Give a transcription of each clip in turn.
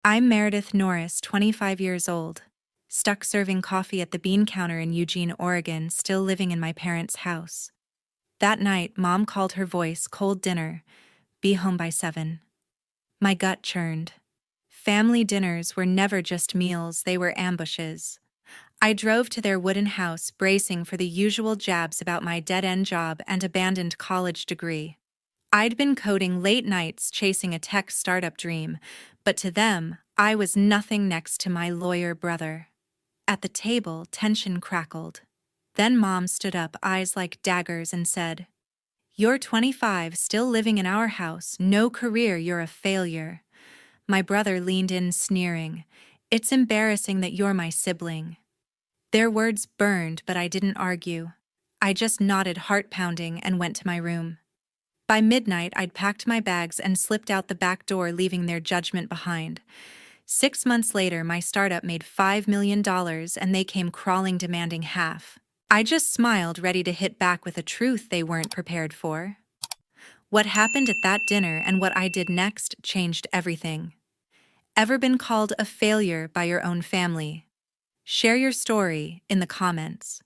I'm Meredith Norris, 25 years old, stuck serving coffee at the bean counter in Eugene, Oregon, still living in my parents' house. That night, Mom called her voice, cold dinner, be home by 7. My gut churned. Family dinners were never just meals, they were ambushes. I drove to their wooden house, bracing for the usual jabs about my dead-end job and abandoned college degree. I'd been coding late nights chasing a tech startup dream, but to them, I was nothing next to my lawyer brother. At the table, tension crackled. Then Mom stood up, eyes like daggers, and said, "You're 25, still living in our house, no career, you're a failure." My brother leaned in, sneering, "It's embarrassing that you're my sibling." Their words burned, but I didn't argue. I just nodded, heart pounding, and went to my room. By midnight, I'd packed my bags and slipped out the back door, leaving their judgment behind. 6 months later, my startup made $5 million, and they came crawling, demanding half. I just smiled, ready to hit back with a truth they weren't prepared for. What happened at that dinner and what I did next changed everything. Ever been called a failure by your own family? Share your story in the comments.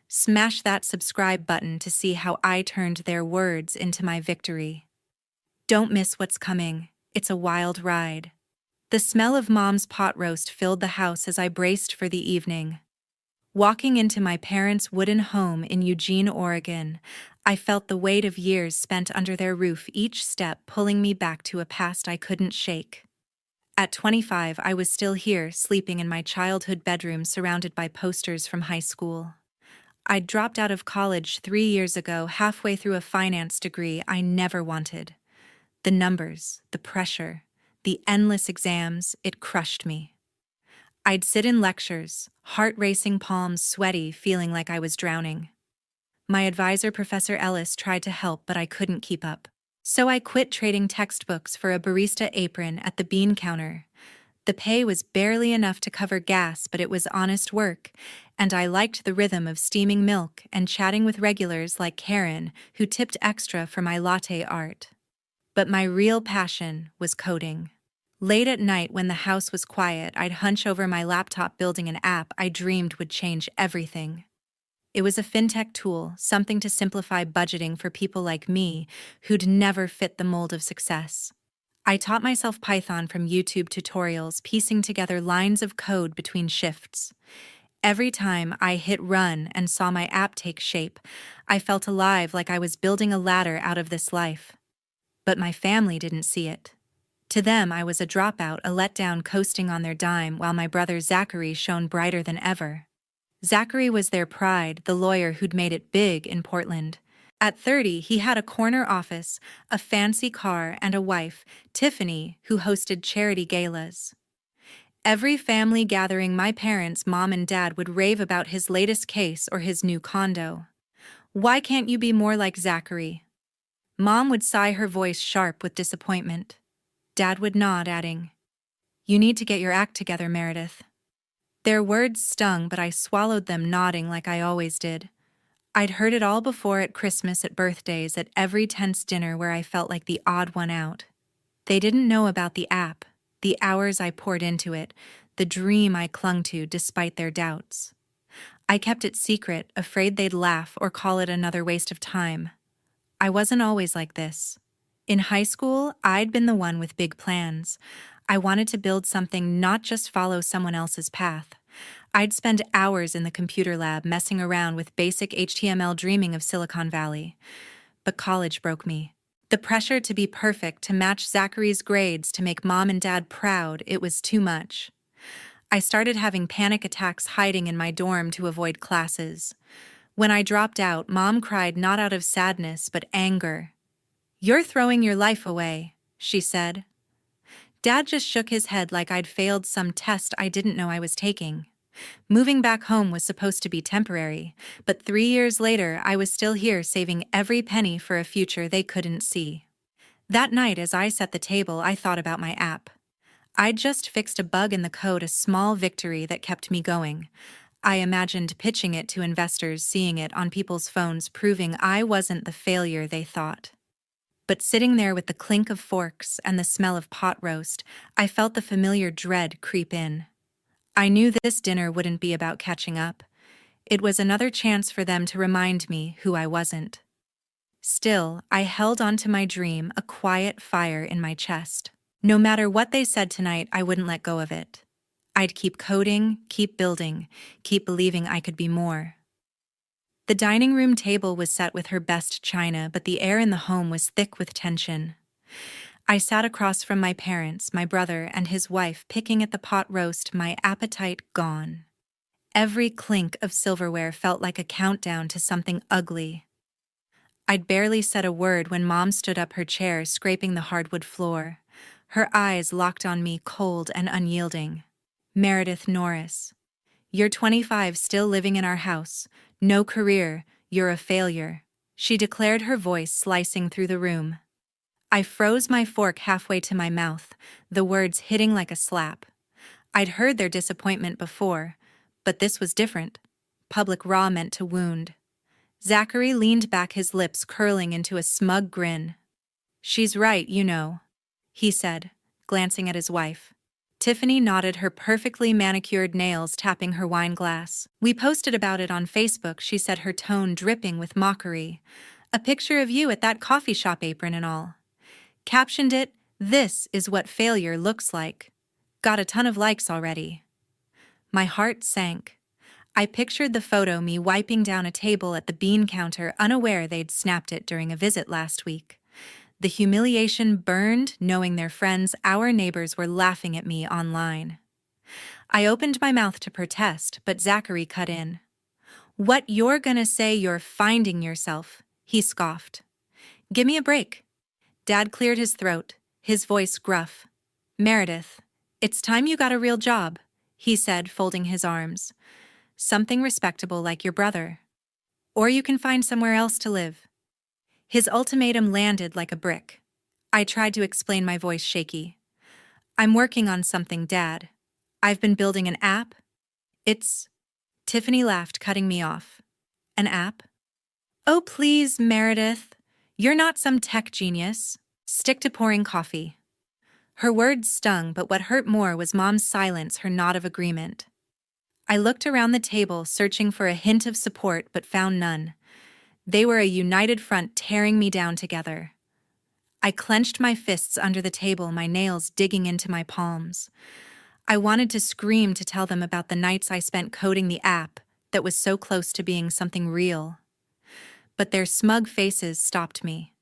Smash that subscribe button to see how I turned their words into my victory. Don't miss what's coming. It's a wild ride. The smell of Mom's pot roast filled the house as I braced for the evening. Walking into my parents' wooden home in Eugene, Oregon, I felt the weight of years spent under their roof, each step pulling me back to a past I couldn't shake. At 25, I was still here, sleeping in my childhood bedroom surrounded by posters from high school. I'd dropped out of college 3 years ago, halfway through a finance degree I never wanted. The numbers, the pressure, the endless exams, it crushed me. I'd sit in lectures, heart racing, palms sweaty, feeling like I was drowning. My advisor, Professor Ellis, tried to help, but I couldn't keep up. So I quit trading textbooks for a barista apron at the bean counter. The pay was barely enough to cover gas, but it was honest work, and I liked the rhythm of steaming milk and chatting with regulars like Karen, who tipped extra for my latte art. But my real passion was coding. Late at night, when the house was quiet, I'd hunch over my laptop building an app I dreamed would change everything. It was a fintech tool, something to simplify budgeting for people like me who'd never fit the mold of success. I taught myself Python from YouTube tutorials, piecing together lines of code between shifts. Every time I hit run and saw my app take shape, I felt alive, like I was building a ladder out of this life. But my family didn't see it. To them, I was a dropout, a letdown, coasting on their dime, while my brother Zachary shone brighter than ever. Zachary was their pride, the lawyer who'd made it big in Portland. At 30, he had a corner office, a fancy car, and a wife, Tiffany, who hosted charity galas. Every family gathering, my parents, Mom and Dad, would rave about his latest case or his new condo. "Why can't you be more like Zachary?" Mom would sigh, her voice sharp with disappointment. Dad would nod, adding, "You need to get your act together, Meredith." Their words stung, but I swallowed them, nodding like I always did. I'd heard it all before, at Christmas, at birthdays, at every tense dinner where I felt like the odd one out. They didn't know about the app, the hours I poured into it, the dream I clung to despite their doubts. I kept it secret, afraid they'd laugh or call it another waste of time. I wasn't always like this. In high school, I'd been the one with big plans. I wanted to build something, not just follow someone else's path. I'd spend hours in the computer lab messing around with basic HTML, dreaming of Silicon Valley. But college broke me. The pressure to be perfect, to match Zachary's grades, to make Mom and Dad proud, it was too much. I started having panic attacks, hiding in my dorm to avoid classes. When I dropped out, Mom cried, not out of sadness, but anger. "You're throwing your life away," she said. Dad just shook his head like I'd failed some test I didn't know I was taking. Moving back home was supposed to be temporary, but 3 years later I was still here, saving every penny for a future they couldn't see. That night, as I set the table, I thought about my app. I'd just fixed a bug in the code, a small victory that kept me going. I imagined pitching it to investors, seeing it on people's phones, proving I wasn't the failure they thought. But sitting there with the clink of forks and the smell of pot roast, I felt the familiar dread creep in. I knew this dinner wouldn't be about catching up. It was another chance for them to remind me who I wasn't. Still, I held on to my dream, a quiet fire in my chest. No matter what they said tonight, I wouldn't let go of it. I'd keep coding, keep building, keep believing I could be more. The dining room table was set with her best china, but the air in the home was thick with tension. I sat across from my parents, my brother, and his wife, picking at the pot roast, my appetite gone. Every clink of silverware felt like a countdown to something ugly. I'd barely said a word when Mom stood up her chair, scraping the hardwood floor. Her eyes locked on me, cold and unyielding. "Meredith Norris, you're 25, still living in our house. No career, you're a failure," she declared, her voice slicing through the room. I froze, my fork halfway to my mouth, the words hitting like a slap. I'd heard their disappointment before, but this was different. Public raw meant to wound. Zachary leaned back, his lips curling into a smug grin. "She's right, you know," he said, glancing at his wife. Tiffany nodded, her perfectly manicured nails tapping her wine glass. "We posted about it on Facebook," she said, her tone dripping with mockery. "A picture of you at that coffee shop, apron and all. Captioned it, 'This is what failure looks like.' Got a ton of likes already." My heart sank. I pictured the photo, me wiping down a table at the bean counter, unaware they'd snapped it during a visit last week. The humiliation burned, knowing their friends, our neighbors, were laughing at me online. I opened my mouth to protest, but Zachary cut in. "What you're gonna say, you're finding yourself," he scoffed. "Gimme a break." Dad cleared his throat, his voice gruff. "Meredith, it's time you got a real job," he said, folding his arms. "Something respectable like your brother. Or you can find somewhere else to live." His ultimatum landed like a brick. I tried to explain, my voice shaky. "I'm working on something, Dad. I've been building an app. It's..." Tiffany laughed, cutting me off. "An app? Oh, please, Meredith. You're not some tech genius. Stick to pouring coffee." Her words stung, but what hurt more was Mom's silence, her nod of agreement. I looked around the table, searching for a hint of support, but found none. They were a united front, tearing me down together. I clenched my fists under the table, my nails digging into my palms. I wanted to scream, to tell them about the nights I spent coding the app that was so close to being something real. But their smug faces stopped me.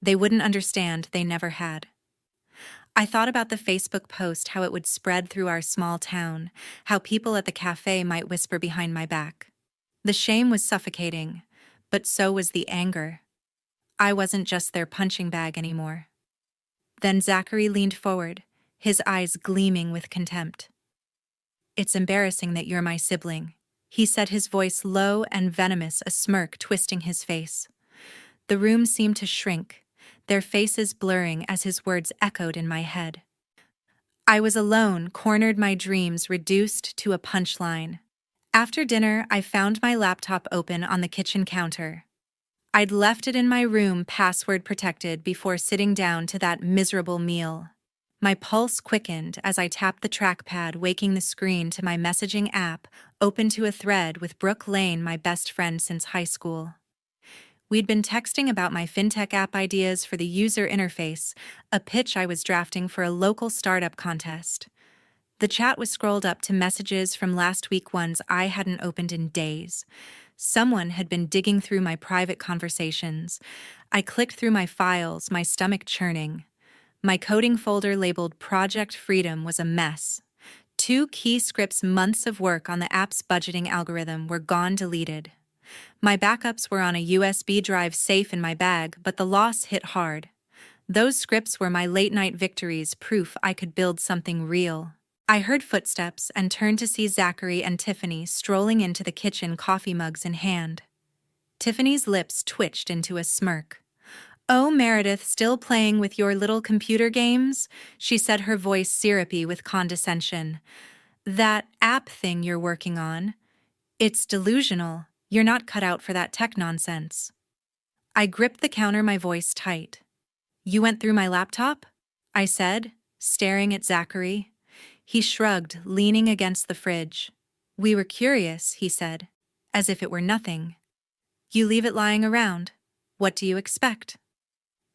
They wouldn't understand, they never had. I thought about the Facebook post, how it would spread through our small town, how people at the cafe might whisper behind my back. The shame was suffocating, but so was the anger. I wasn't just their punching bag anymore. Then Zachary leaned forward, his eyes gleaming with contempt. "It's embarrassing that you're my sibling," he said, his voice low and venomous, a smirk twisting his face. The room seemed to shrink, their faces blurring as his words echoed in my head. I was alone, cornered, my dreams reduced to a punchline. After dinner, I found my laptop open on the kitchen counter. I'd left it in my room, password protected, before sitting down to that miserable meal. My pulse quickened as I tapped the trackpad, waking the screen to my messaging app, open to a thread with Brooke Lane, my best friend since high school. We'd been texting about my fintech app ideas for the user interface, a pitch I was drafting for a local startup contest. The chat was scrolled up to messages from last week, ones I hadn't opened in days. Someone had been digging through my private conversations. I clicked through my files, my stomach churning. My coding folder labeled Project Freedom was a mess. 2 key scripts, months of work on the app's budgeting algorithm, were gone, deleted. My backups were on a USB drive, safe in my bag, but the loss hit hard. Those scripts were my late-night victories, proof I could build something real. I heard footsteps and turned to see Zachary and Tiffany strolling into the kitchen, coffee mugs in hand. Tiffany's lips twitched into a smirk. "Oh, Meredith, still playing with your little computer games?" she said, her voice syrupy with condescension. "That app thing you're working on, it's delusional. You're not cut out for that tech nonsense." I gripped the counter, my voice tight. You went through my laptop? I said, staring at Zachary. He shrugged, leaning against the fridge. We were curious, he said, as if it were nothing. You leave it lying around. What do you expect?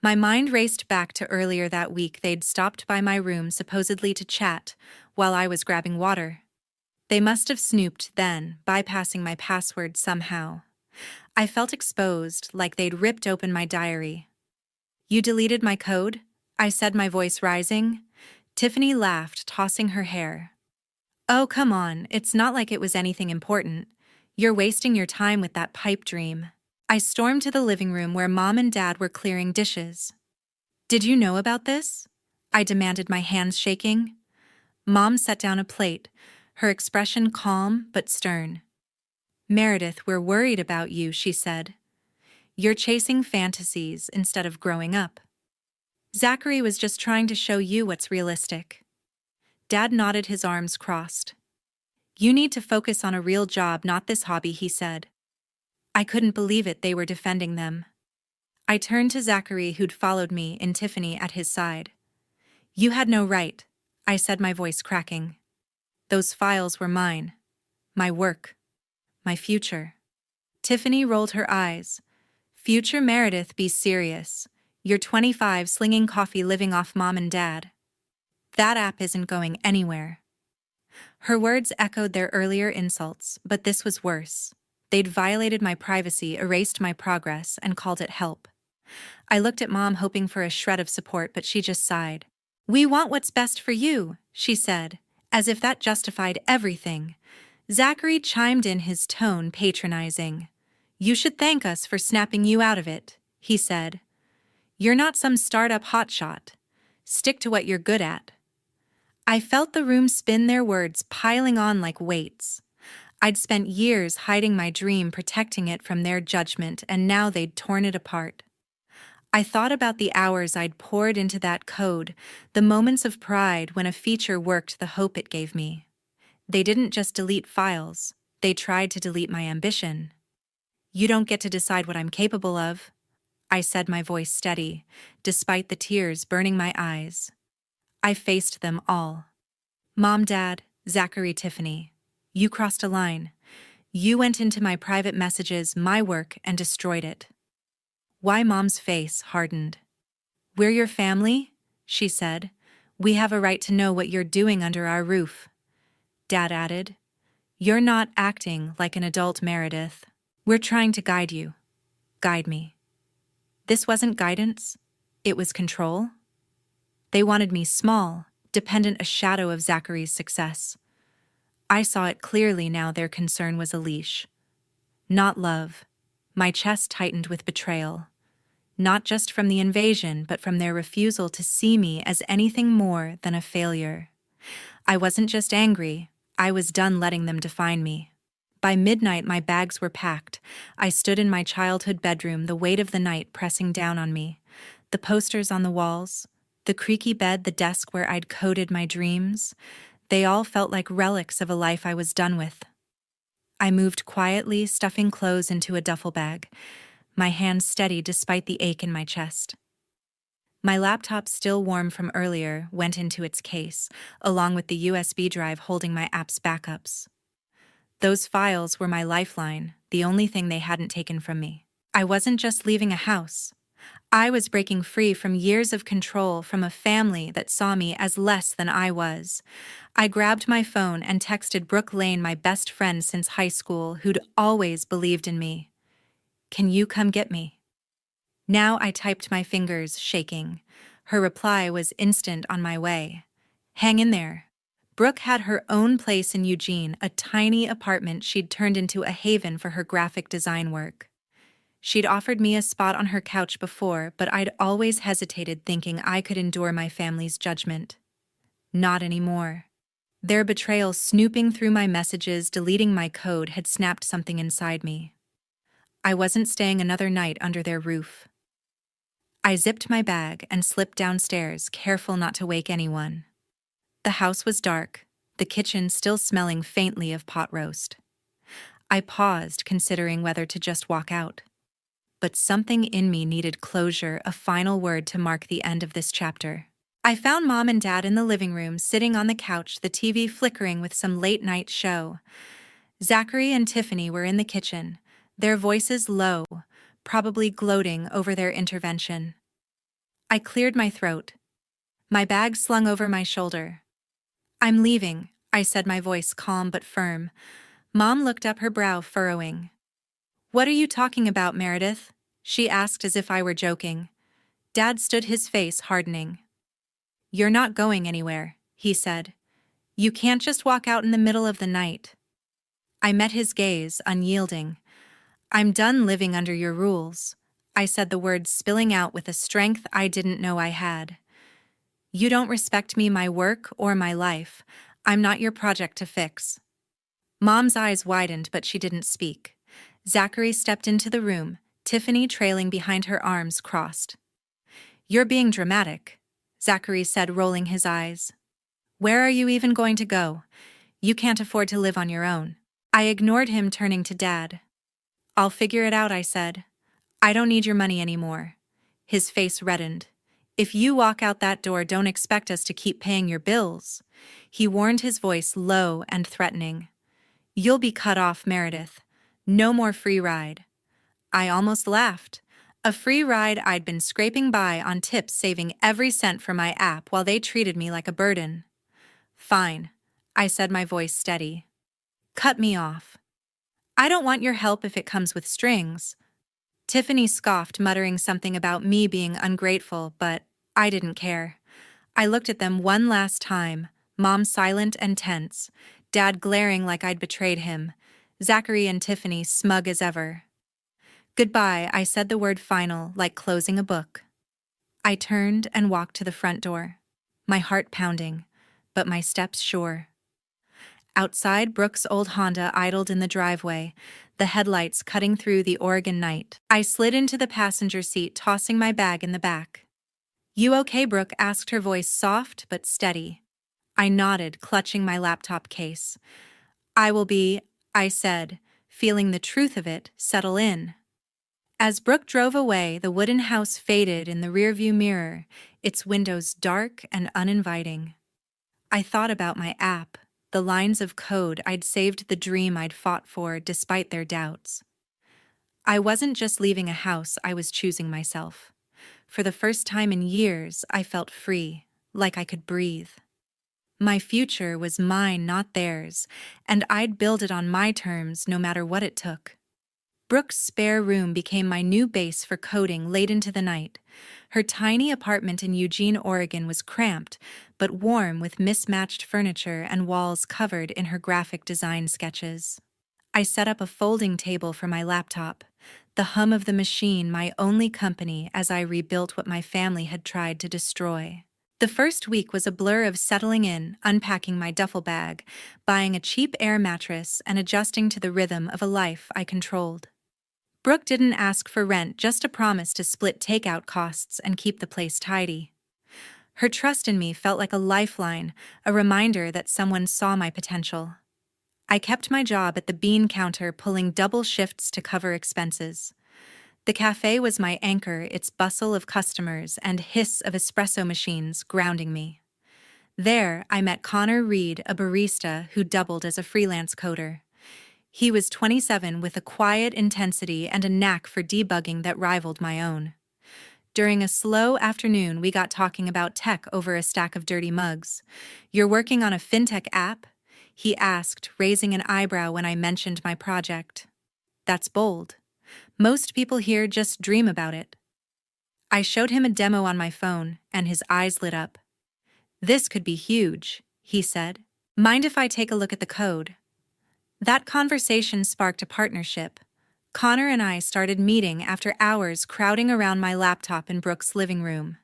My mind raced back to earlier that week. They'd stopped by my room supposedly to chat while I was grabbing water. They must have snooped then, bypassing my password somehow. I felt exposed, like they'd ripped open my diary. You deleted my code? I said, my voice rising. Tiffany laughed, tossing her hair. Oh, come on, it's not like it was anything important. You're wasting your time with that pipe dream. I stormed to the living room where Mom and Dad were clearing dishes. Did you know about this? I demanded, my hands shaking. Mom set down a plate, her expression calm but stern. Meredith, we're worried about you, she said. You're chasing fantasies instead of growing up. Zachary was just trying to show you what's realistic. Dad nodded, his arms crossed. You need to focus on a real job, not this hobby, he said. I couldn't believe it, they were defending them. I turned to Zachary, who'd followed me, and Tiffany at his side. You had no right, I said, my voice cracking. Those files were mine. My work. My future. Tiffany rolled her eyes. Future Meredith, be serious. You're 25, slinging coffee, living off Mom and Dad. That app isn't going anywhere. Her words echoed their earlier insults, but this was worse. They'd violated my privacy, erased my progress, and called it help. I looked at Mom, hoping for a shred of support, but she just sighed. We want what's best for you, she said, as if that justified everything. Zachary chimed in, his tone patronizing. You should thank us for snapping you out of it, he said. You're not some startup hotshot. Stick to what you're good at. I felt the room spin, their words piling on like weights. I'd spent years hiding my dream, protecting it from their judgment, and now they'd torn it apart. I thought about the hours I'd poured into that code, the moments of pride when a feature worked, the hope it gave me. They didn't just delete files, they tried to delete my ambition. You don't get to decide what I'm capable of, I said, my voice steady, despite the tears burning my eyes. I faced them all. Mom, Dad, Zachary, Tiffany. You crossed a line. You went into my private messages, my work, and destroyed it. Why? Mom's face hardened. We're your family, she said. We have a right to know what you're doing under our roof. Dad added. You're not acting like an adult, Meredith. We're trying to guide you. Guide me. This wasn't guidance. It was control. They wanted me small, dependent, a shadow of Zachary's success. I saw it clearly now. Their concern was a leash. Not love. My chest tightened with betrayal. Not just from the invasion, but from their refusal to see me as anything more than a failure. I wasn't just angry. I was done letting them define me. By midnight, my bags were packed. I stood in my childhood bedroom, the weight of the night pressing down on me. The posters on the walls, the creaky bed, the desk where I'd coded my dreams, they all felt like relics of a life I was done with. I moved quietly, stuffing clothes into a duffel bag, my hands steady despite the ache in my chest. My laptop, still warm from earlier, went into its case, along with the USB drive holding my app's backups. Those files were my lifeline, the only thing they hadn't taken from me. I wasn't just leaving a house. I was breaking free from years of control, from a family that saw me as less than I was. I grabbed my phone and texted Brooke Lane, my best friend since high school, who'd always believed in me. Can you come get me? Now I typed, my fingers shaking. Her reply was instant: on my way. Hang in there. Brooke had her own place in Eugene, a tiny apartment she'd turned into a haven for her graphic design work. She'd offered me a spot on her couch before, but I'd always hesitated, thinking I could endure my family's judgment. Not anymore. Their betrayal, snooping through my messages, deleting my code, had snapped something inside me. I wasn't staying another night under their roof. I zipped my bag and slipped downstairs, careful not to wake anyone. The house was dark, the kitchen still smelling faintly of pot roast. I paused, considering whether to just walk out. but something in me needed closure, a final word to mark the end of this chapter. I found Mom and Dad in the living room, sitting on the couch, the TV flickering with some late-night show. Zachary and Tiffany were in the kitchen, their voices low, probably gloating over their intervention. I cleared my throat, my bag slung over my shoulder. "I'm leaving," I said, my voice calm but firm. Mom looked up, her brow furrowing. "What are you talking about, Meredith?" she asked as if I were joking. Dad stood, his face hardening. "You're not going anywhere," he said. "You can't just walk out in the middle of the night." I met his gaze, unyielding. "I'm done living under your rules," I said, the words spilling out with a strength I didn't know I had. "You don't respect me, my work, or my life. I'm not your project to fix." Mom's eyes widened, but she didn't speak. Zachary stepped into the room, Tiffany trailing behind, her arms crossed. "You're being dramatic," Zachary said, rolling his eyes. "Where are you even going to go? You can't afford to live on your own." I ignored him, turning to Dad. "I'll figure it out," I said. "I don't need your money anymore." His face reddened. "If you walk out that door, don't expect us to keep paying your bills," he warned, his voice low and threatening. "You'll be cut off, Meredith. No more free ride." I almost laughed. A free ride? I'd been scraping by on tips, saving every cent for my app, while they treated me like a burden. "Fine," I said, my voice steady. "Cut me off. I don't want your help if it comes with strings." Tiffany scoffed, muttering something about me being ungrateful, but I didn't care. I looked at them one last time, Mom silent and tense, Dad glaring like I'd betrayed him, Zachary and Tiffany smug as ever. "Goodbye," I said, the word final, like closing a book. I turned and walked to the front door, my heart pounding, but my steps sure. Outside, Brooke's old Honda idled in the driveway, the headlights cutting through the Oregon night. I slid into the passenger seat, tossing my bag in the back. "You okay?" Brooke asked, her voice soft but steady. I nodded, clutching my laptop case. "I will be," I said, feeling the truth of it settle in. As Brooke drove away, the wooden house faded in the rearview mirror, its windows dark and uninviting. I thought about my app, the lines of code I'd saved, the dream I'd fought for despite their doubts. I wasn't just leaving a house, I was choosing myself. For the first time in years, I felt free, like I could breathe. My future was mine, not theirs, and I'd build it on my terms, no matter what it took. Brooke's spare room became my new base for coding late into the night. Her tiny apartment in Eugene, Oregon was cramped, but warm, with mismatched furniture and walls covered in her graphic design sketches. I set up a folding table for my laptop, the hum of the machine my only company as I rebuilt what my family had tried to destroy. The first week was a blur of settling in, unpacking my duffel bag, buying a cheap air mattress, and adjusting to the rhythm of a life I controlled. Brooke didn't ask for rent, just a promise to split takeout costs and keep the place tidy. Her trust in me felt like a lifeline, a reminder that someone saw my potential. I kept my job at the bean counter, pulling double shifts to cover expenses. The cafe was my anchor, its bustle of customers and hiss of espresso machines grounding me. There, I met Connor Reed, a barista who doubled as a freelance coder. He was 27, with a quiet intensity and a knack for debugging that rivaled my own. During a slow afternoon, we got talking about tech over a stack of dirty mugs. "You're working on a fintech app?" he asked, raising an eyebrow when I mentioned my project. "That's bold. Most people here just dream about it." I showed him a demo on my phone, and his eyes lit up. "This could be huge," he said. "Mind if I take a look at the code?" That conversation sparked a partnership. Connor and I started meeting after hours, crowding around my laptop in Brooke's living room.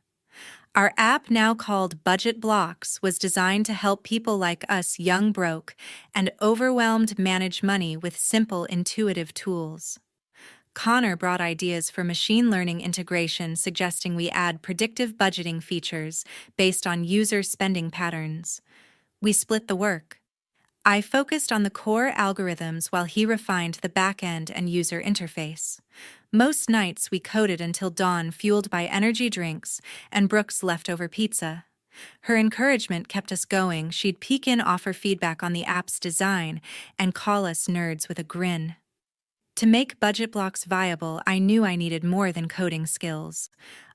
Our app, now called Budget Blocks, was designed to help people like us, young, broke, and overwhelmed, manage money with simple, intuitive tools. Connor brought ideas for machine learning integration, suggesting we add predictive budgeting features based on user spending patterns. We split the work. I focused on the core algorithms while he refined the back-end and user interface. Most nights we coded until dawn, fueled by energy drinks and Brooke's leftover pizza. Her encouragement kept us going. She'd peek in, offer feedback on the app's design, and call us nerds with a grin. To make budget blocks viable, I knew I needed more than coding skills.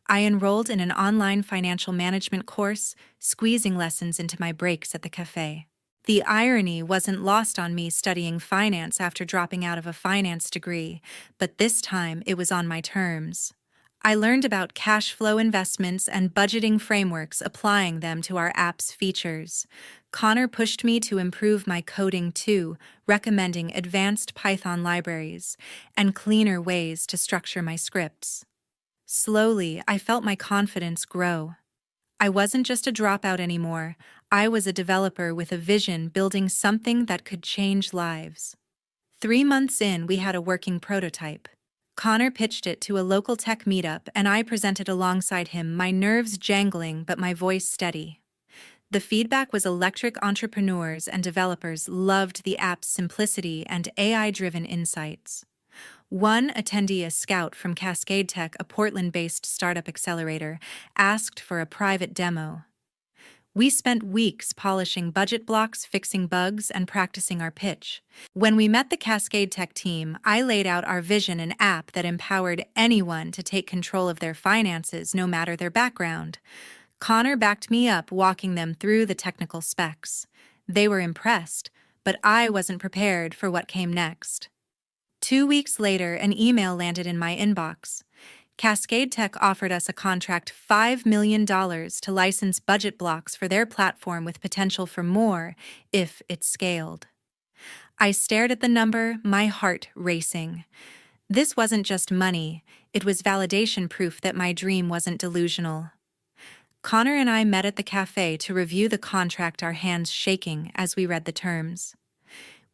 I enrolled in an online financial management course, squeezing lessons into my breaks at the cafe. The irony wasn't lost on me studying finance after dropping out of a finance degree, but this time it was on my terms. I learned about cash flow investments and budgeting frameworks, applying them to our app's features. Connor pushed me to improve my coding too, recommending advanced Python libraries and cleaner ways to structure my scripts. Slowly, I felt my confidence grow. I wasn't just a dropout anymore. I was a developer with a vision, building something that could change lives. 3 months in, we had a working prototype. Connor pitched it to a local tech meetup, and I presented alongside him, my nerves jangling but my voice steady. The feedback was electric. Entrepreneurs and developers loved the app's simplicity and AI-driven insights. One attendee, a scout from Cascade Tech, a Portland-based startup accelerator, asked for a private demo. We spent weeks polishing budget blocks, fixing bugs, and practicing our pitch. When we met the Cascade Tech team, I laid out our vision: an app that empowered anyone to take control of their finances, no matter their background. Connor backed me up, walking them through the technical specs. They were impressed, but I wasn't prepared for what came next. 2 weeks later, an email landed in my inbox. Cascade Tech offered us a contract, $5 million, to license budget blocks for their platform, with potential for more if it scaled. I stared at the number, my heart racing. This wasn't just money, it was validation, proof that my dream wasn't delusional. Connor and I met at the cafe to review the contract, our hands shaking as we read the terms.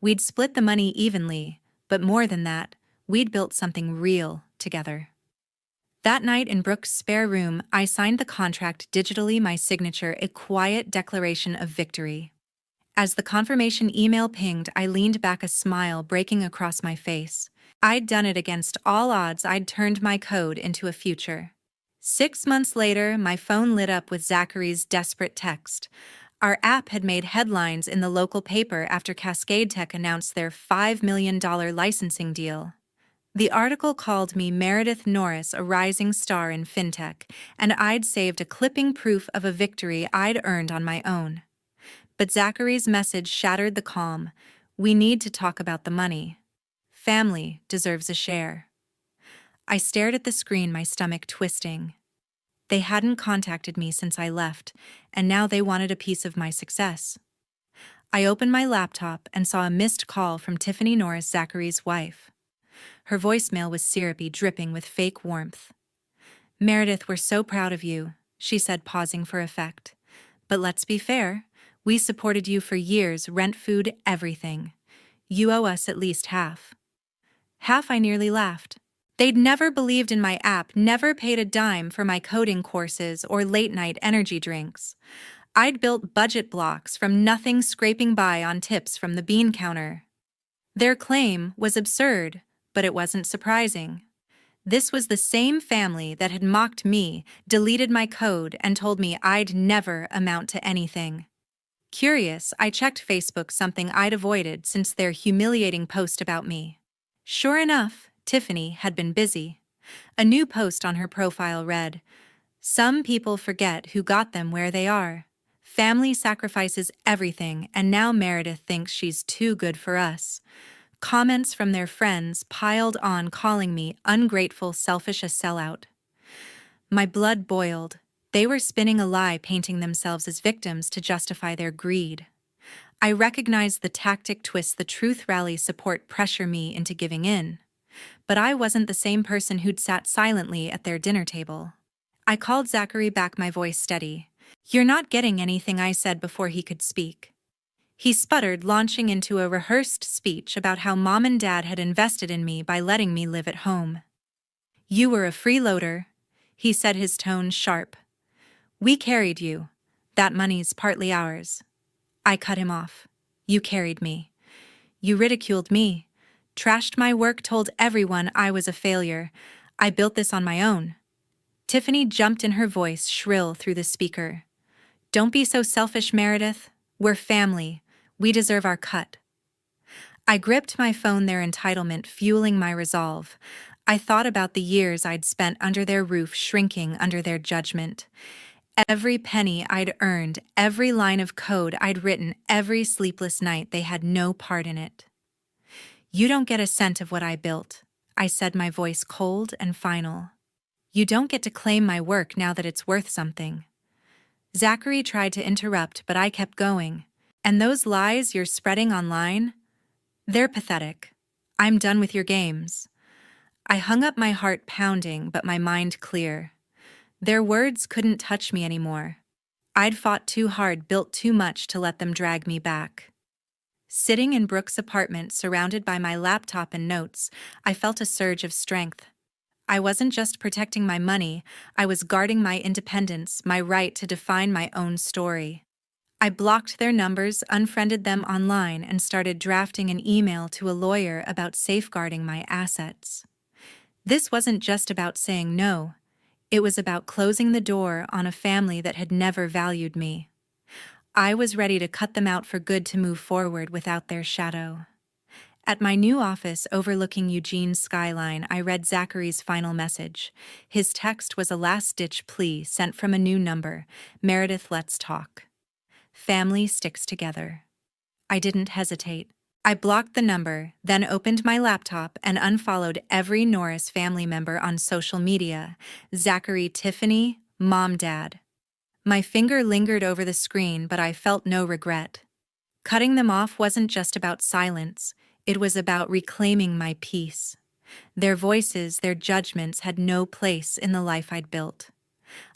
We'd split the money evenly, but more than that, we'd built something real together. That night in Brooke's spare room, I signed the contract digitally, my signature, a quiet declaration of victory. As the confirmation email pinged, I leaned back, a smile breaking across my face. I'd done it against all odds. I'd turned my code into a future. 6 months later, my phone lit up with Zachary's desperate text. Our app had made headlines in the local paper after Cascade Tech announced their $5 million licensing deal. The article called me Meredith Norris, a rising star in fintech, and I'd saved a clipping, proof of a victory I'd earned on my own. But Zachary's message shattered the calm. We need to talk about the money. Family deserves a share. I stared at the screen, my stomach twisting. They hadn't contacted me since I left, and now they wanted a piece of my success. I opened my laptop and saw a missed call from Tiffany Norris, Zachary's wife. Her voicemail was syrupy, dripping with fake warmth. "Meredith, we're so proud of you," she said, pausing for effect. "But let's be fair. We supported you for years, rent, food, everything. You owe us at least half." Half? I nearly laughed. They'd never believed in my app, never paid a dime for my coding courses or late-night energy drinks. I'd built budget blocks from nothing, scraping by on tips from the bean counter. Their claim was absurd, but it wasn't surprising. This was the same family that had mocked me, deleted my code, and told me I'd never amount to anything. Curious, I checked Facebook, something I'd avoided since their humiliating post about me. Sure enough, Tiffany had been busy. A new post on her profile read, "Some people forget who got them where they are. Family sacrifices everything, and now Meredith thinks she's too good for us." Comments from their friends piled on, calling me ungrateful, selfish, a sellout. My blood boiled. They were spinning a lie, painting themselves as victims to justify their greed. I recognized the tactic twist, the truth rally, support, pressure me into giving in. But I wasn't the same person who'd sat silently at their dinner table. I called Zachary back, my voice steady. "You're not getting anything," I said before he could speak. He sputtered, launching into a rehearsed speech about how Mom and Dad had invested in me by letting me live at home. "You were a freeloader," he said, his tone sharp. "We carried you. That money's partly ours." I cut him off. "You carried me. You ridiculed me. Trashed my work, told everyone I was a failure. I built this on my own. Tiffany jumped in, her voice shrill through the speaker. Don't be so selfish, Meredith. We're family. We deserve our cut. I gripped my phone, their entitlement fueling my resolve. I thought about the years I'd spent under their roof, shrinking under their judgment. Every penny I'd earned, every line of code I'd written, every sleepless night, they had no part in it. You don't get a cent of what I built, I said, my voice cold and final. You don't get to claim my work now that it's worth something. Zachary tried to interrupt, but I kept going. And those lies you're spreading online? They're pathetic. I'm done with your games. I hung up, my heart pounding, but my mind clear. Their words couldn't touch me anymore. I'd fought too hard, built too much to let them drag me back. Sitting in Brooke's apartment, surrounded by my laptop and notes, I felt a surge of strength. I wasn't just protecting my money, I was guarding my independence, my right to define my own story. I blocked their numbers, unfriended them online, and started drafting an email to a lawyer about safeguarding my assets. This wasn't just about saying no. It was about closing the door on a family that had never valued me. I was ready to cut them out for good, to move forward without their shadow. At my new office overlooking Eugene's skyline, I read Zachary's final message. His text was a last-ditch plea sent from a new number. Meredith, let's talk. Family sticks together. I didn't hesitate. I blocked the number, then opened my laptop and unfollowed every Norris family member on social media. Zachary, Tiffany, Mom, Dad. My finger lingered over the screen, but I felt no regret. Cutting them off wasn't just about silence. It was about reclaiming my peace. Their voices, their judgments had no place in the life I'd built.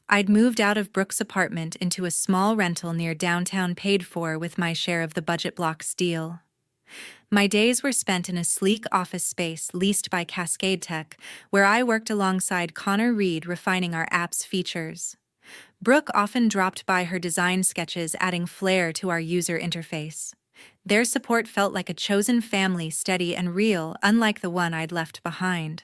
I'd moved out of Brooke's apartment into a small rental near downtown, paid for with my share of the budget block's deal. My days were spent in a sleek office space leased by Cascade Tech, where I worked alongside Connor Reed, refining our app's features. Brooke often dropped by, her design sketches adding flair to our user interface. Their support felt like a chosen family, steady and real, unlike the one I'd left behind.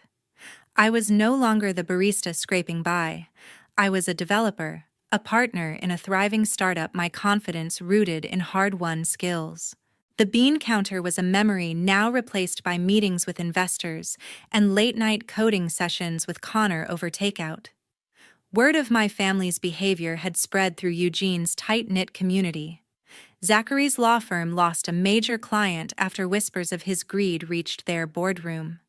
I was no longer the barista scraping by. I was a developer, a partner in a thriving startup, my confidence rooted in hard-won skills. The bean counter was a memory now replaced by meetings with investors and late-night coding sessions with Connor over takeout. Word of my family's behavior had spread through Eugene's tight-knit community. Zachary's law firm lost a major client after whispers of his greed reached their boardroom.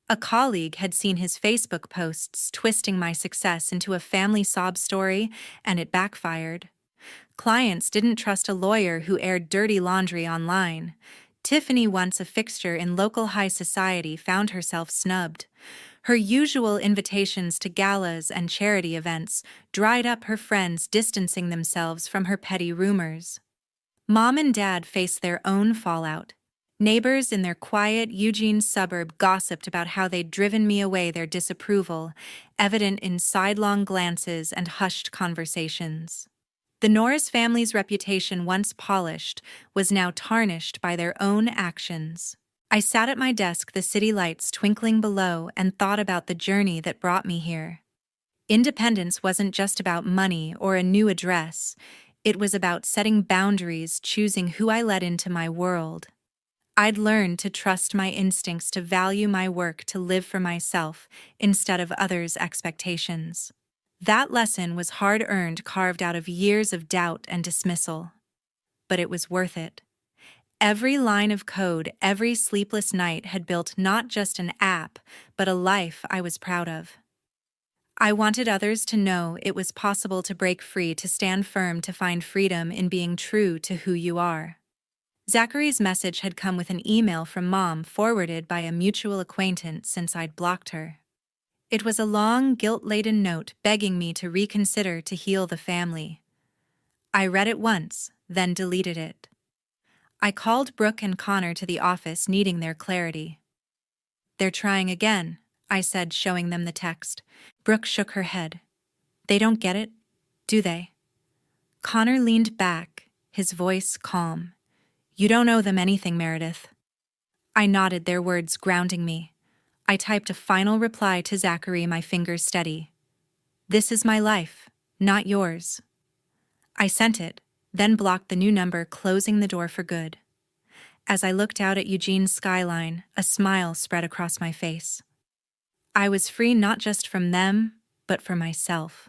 A colleague had seen his Facebook posts twisting my success into a family sob story, and it backfired. Clients didn't trust a lawyer who aired dirty laundry online. Tiffany, once a fixture in local high society, found herself snubbed. Her usual invitations to galas and charity events dried up, her friends distancing themselves from her petty rumors. Mom and Dad faced their own fallout. Neighbors in their quiet Eugene suburb gossiped about how they'd driven me away, their disapproval evident in sidelong glances and hushed conversations. The Norris family's reputation, once polished, was now tarnished by their own actions. I sat at my desk, the city lights twinkling below, and thought about the journey that brought me here. Independence wasn't just about money or a new address. It was about setting boundaries, choosing who I let into my world. I'd learned to trust my instincts, to value my work, to live for myself instead of others' expectations. That lesson was hard-earned, carved out of years of doubt and dismissal. But it was worth it. Every line of code, every sleepless night had built not just an app, but a life I was proud of. I wanted others to know it was possible to break free, to stand firm, to find freedom in being true to who you are. Zachary's message had come with an email from Mom, forwarded by a mutual acquaintance since I'd blocked her. It was a long, guilt-laden note begging me to reconsider, to heal the family. I read it once, then deleted it. I called Brooke and Connor to the office, needing their clarity. "They're trying again," I said, showing them the text. Brooke shook her head. "They don't get it, do they?" Connor leaned back, his voice calm. "You don't owe them anything, Meredith." I nodded, their words grounding me. I typed a final reply to Zachary, my fingers steady. This is my life, not yours. I sent it, then blocked the new number, closing the door for good. As I looked out at Eugene's skyline, a smile spread across my face. I was free not just from them, but for myself.